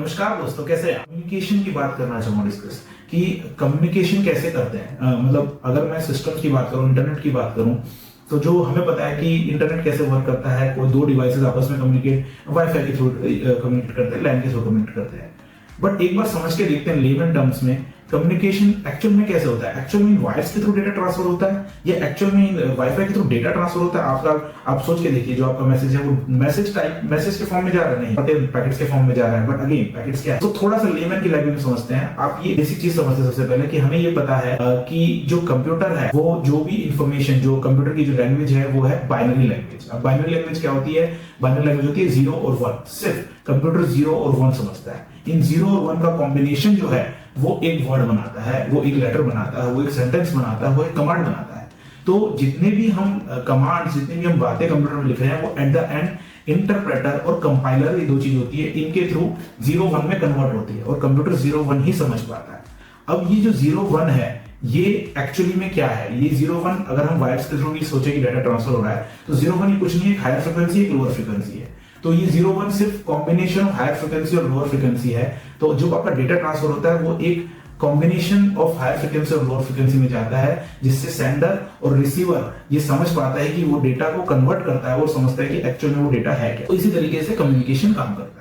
नमस्कार दोस्तों, कैसे हैं? कम्युनिकेशन की बात करना चाहूंगा डिस्कस कि कम्युनिकेशन कैसे करते हैं। मतलब अगर मैं सिस्टम की बात करूं, इंटरनेट की बात करूं, तो जो हमें पता है कि इंटरनेट कैसे वर्क करता है। कोई दो डिवाइसेस आपस में कम्युनिकेट वाईफाई के थ्रू कम्युनिकेट करते हैं, लैन के थ्रू कम्युनिकेट करते हैं। बट एक बार समझ के देखते हैं लेमन टर्म्स में कम्युनिकेशन एक्चुअल में कैसे होता है। एक्चुअल में वायर्स के थ्रू डेटा ट्रांसफर होता है या एक्चुअल में वाईफाई के थ्रू डेटा ट्रांसफर होता है। आप सोच के देखिए, जो आपका मैसेज है वो मैसेज के फॉर्म में जा रहा है, नहीं पैकेट्स के फॉर्म में जा रहा है। बट अगेन पैकेट्स क्या है, तो थोड़ा सा लेमन की लैंग्वेज में समझते हैं। आप ये बेसिक चीज समझते हैं सबसे पहले कि हमें ये पता है कि जो कंप्यूटर है वो जो भी इंफॉर्मेशन, जो कंप्यूटर की जो लैंग्वेज है वो है बाइनरी लैंग्वेज। अब बाइनरी लैंग्वेज क्या होती है? बाइनरी लैंग्वेज होती है 0 और 1। सिर्फ कंप्यूटर 0 और 1 समझता है। इन 0 और 1 का कॉम्बिनेशन जो है वो एक वर्ड बनाता है, वो एक लेटर बनाता है, वो एक सेंटेंस बनाता है, वो एक कमांड बनाता है। तो जितने भी हम कमांड्स, जितनी भी हम बातें कंप्यूटर में लिख रहे हैं, वो एट द एंड इंटरप्रेटर और कंपाइलर, ये दो चीज होती है, इनके थ्रू 0-1 में कन्वर्ट होती है और कंप्यूटर 0-1 ही समझ पाता है। अब ये जो 0-1 है, ये एक्चुअली में क्या है? ये 0-1 अगर हम वायर्स के थ्रू भी सोचे कि डाटा ट्रांसफर हो रहा है, तो 0-1 कुछ नहीं है, एक हायर फ्रिक्वेंसी, एक लोअर फ्रिक्वेंसी है। तो ये 0-1 सिर्फ कॉम्बिनेशन ऑफ हायर फ्रिक्वेंसी और लोअर फ्रिक्वेंसी है। तो जो आपका डेटा ट्रांसफर होता है वो एक कॉम्बिनेशन ऑफ हायर फ्रिक्वेंसी और लोअर फ्रिक्वेंसी में जाता है, जिससे सेंडर और रिसीवर ये समझ पाता है कि वो डेटा को कन्वर्ट करता है और समझता है कि एक्चुअल में वो डेटा है क्या। तो इसी तरीके से कम्युनिकेशन काम करता है।